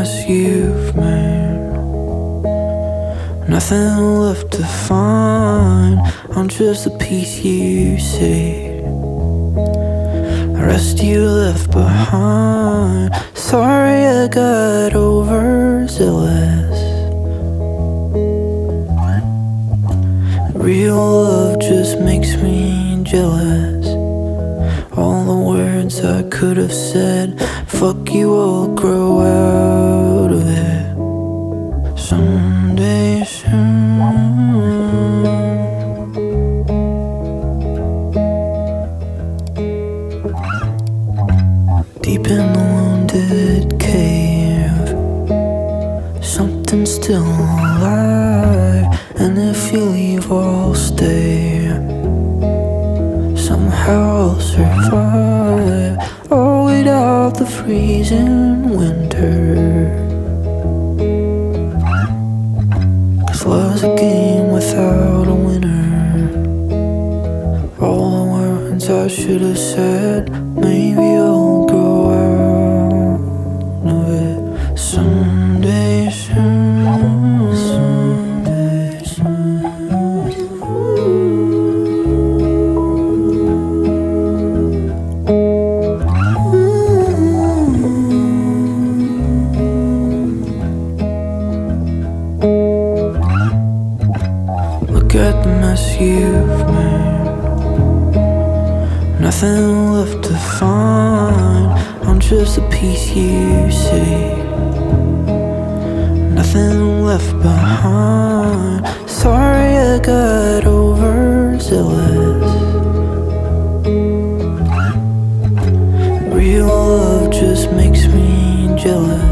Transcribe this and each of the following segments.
mess you've made. Nothing left to find. I'm just a piece you see. The rest you left behind. Sorry I got overzealous. Real love just makes me jealous. All the words I could have said, fuck you, I'll grow out of it someday soon. Deep in the wounded cave, something's still alive. And if you leave, I'll stay. Somehow I'll survive. Oh, without the freezing winter. 'Cause love's a game without a winner. All the words I should have said, maybe I'll grow out of it someday soon. Someday soon. Look at the mess you've made. Nothing left to find. I'm just a piece you see. Nothing left behind. Sorry I got overzealous. Real love just makes me jealous.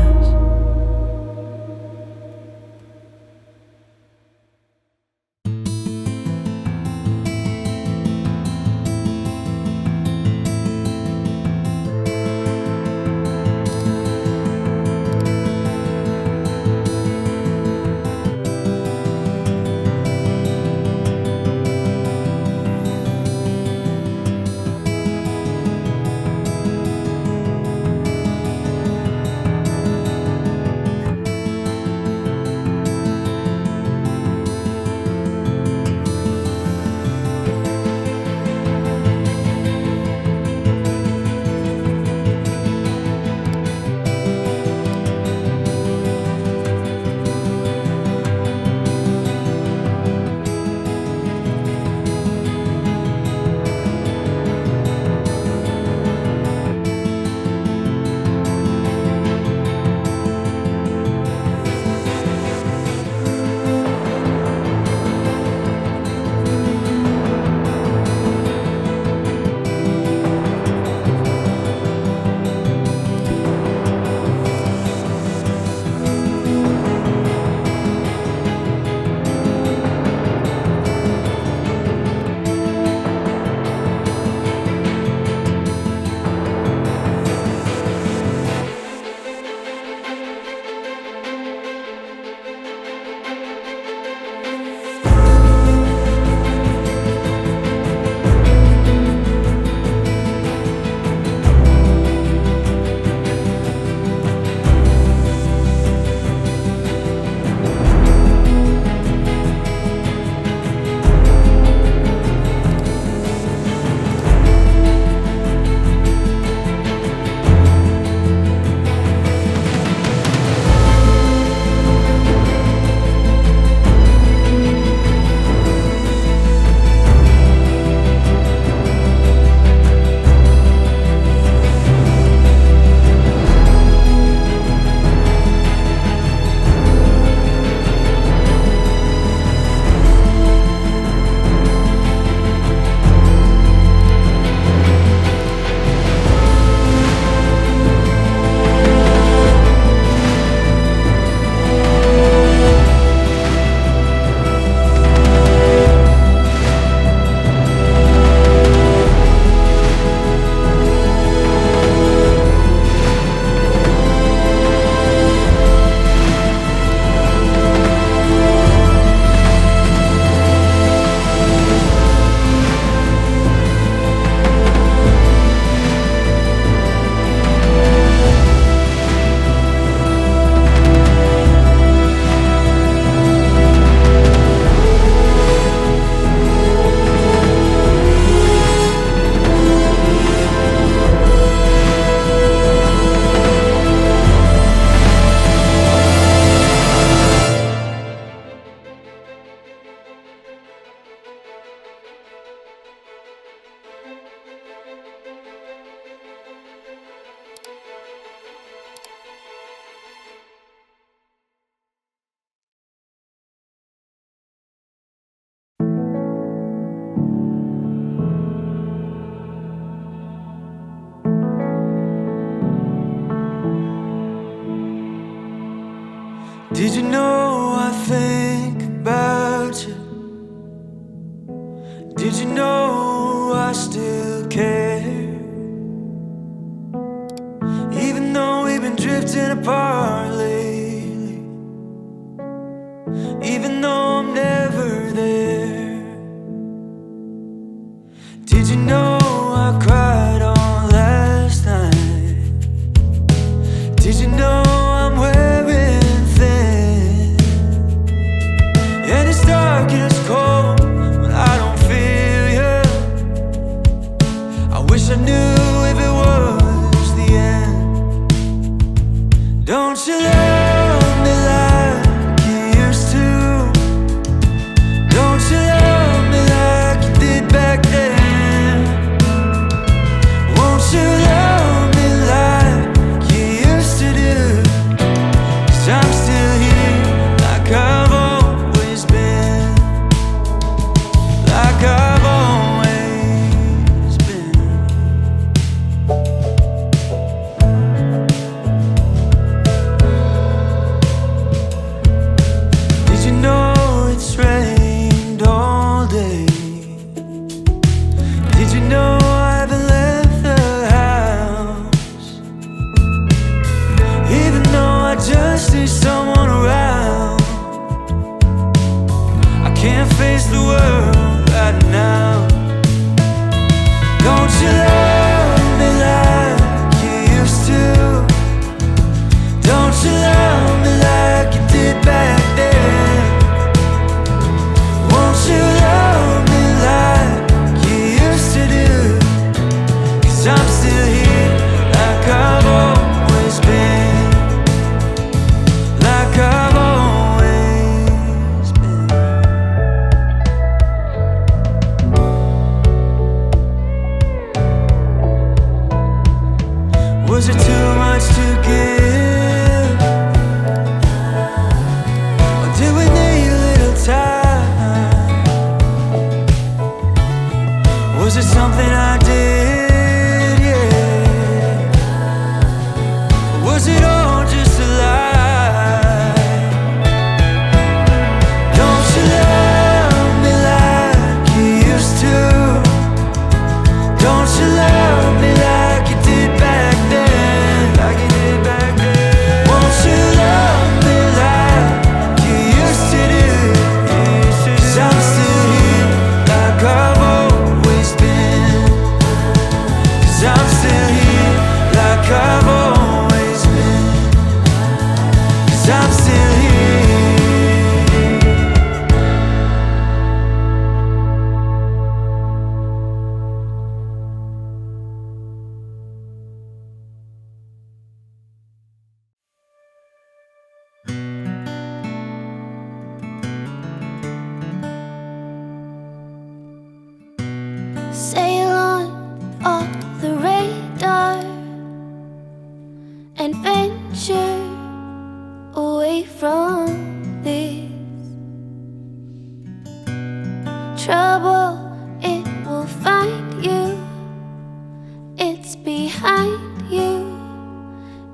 Did you know I think about you? Did you know I still care? Even though we've been drifting apart lately, even though I'm never there. Did you know I cried on last night? Did you know I'm wearing thin? And it's dark and it's cold when I don't feel you. I wish I knew if it was the end. Don't you love me like you used to? Don't you love me like you did back then? Won't you love me like you used to do? 'Cause I'm still here like I've always been, like I've always been. Did you know it's rained all day? Did you know I haven't left the house? Even though I just need someone around, I can't face the world right now. Don't you love me like you used to? Don't you love me like you did back then? Won't you love me like you used to do? 'Cause I'm still here like I've always been, like I've always been. Was it too much to give? Or did we need a little time? Was it something I did, yeah? Or was it all just a lie? Don't you love me like you used to? Don't you love me like you did back then? Like you did back then. Won't you love me like you used to do? 'Cause I'm still here like I've always been. 'Cause I'm still here like I've always been. 'Cause I'm still here. Sail on off the radar and venture away from this trouble. It will find you, it's behind you,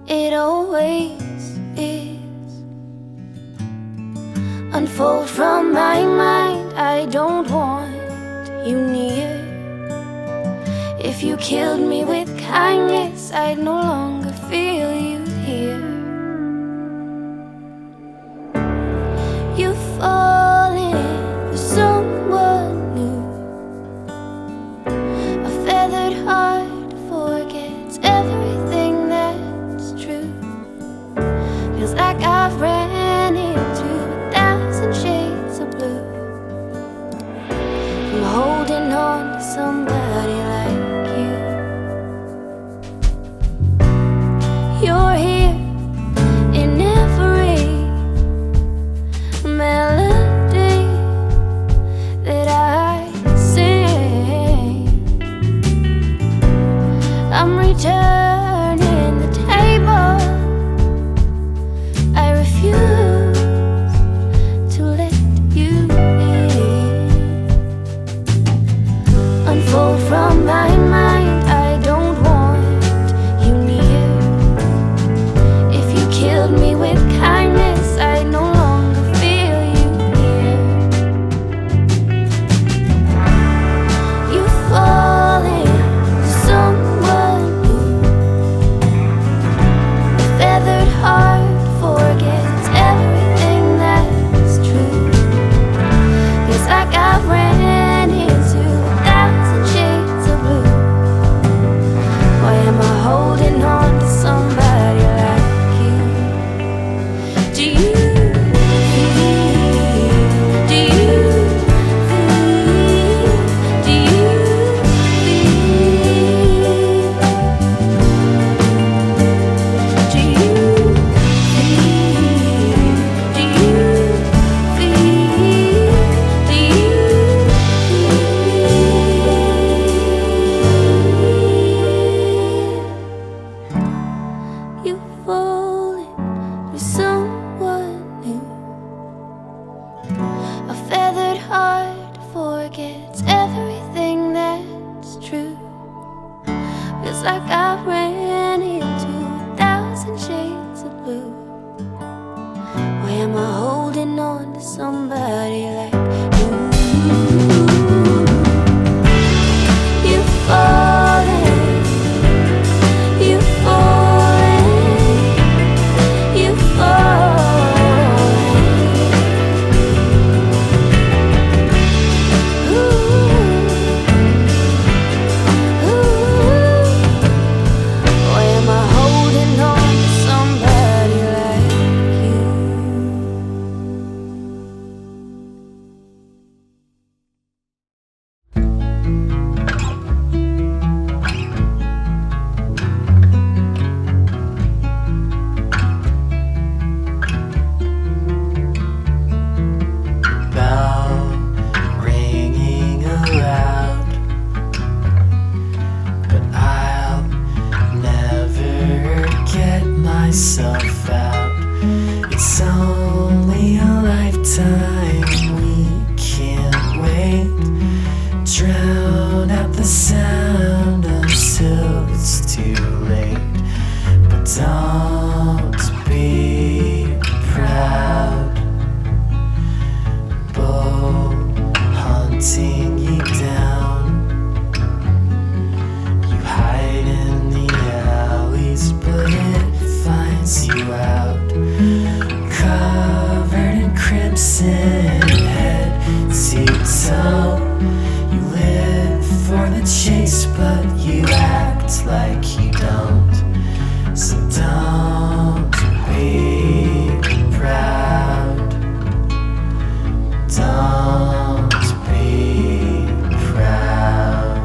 it always is. Unfold from my mind, I don't want you near. If you killed me with kindness, I'd no longer feel you here. You've fallen for someone new. A feathered heart forgets everything that's true. Feels like I've ran into 1,000 shades of blue from holding on to somebody like you. You're here in every melody. A feathered heart forgets everything that's true. Feels like I ran into 1,000 shades of blue. Why am I holding on to somebody like you? You falling, you falling, you falling. Why am I holding on to somebody like you? Bell ringing aloud, but I'll never get myself out. It's only a lifetime, we can't wait. Drown out the sound until it's too late. But don't be proud, bull hunting you down. You hide in the alleys, but it finds you out. Covered in crimson, head to toe. You live for the chase, but you act like you don't. So don't be proud. Don't be proud.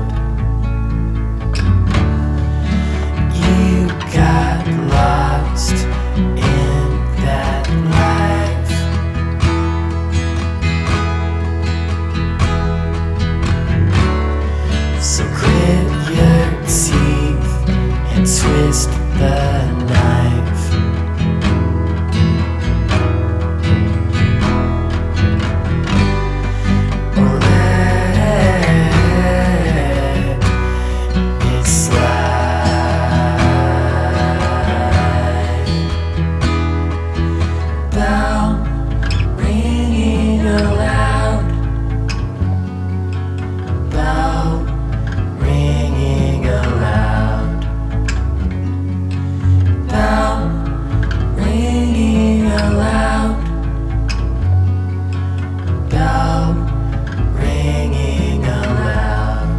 You got lost in that life. So grit your teeth and twist the knife. Or let it slide. Bell ringing aloud. Bell ringing aloud. Bell ringing aloud. Bell ringing aloud.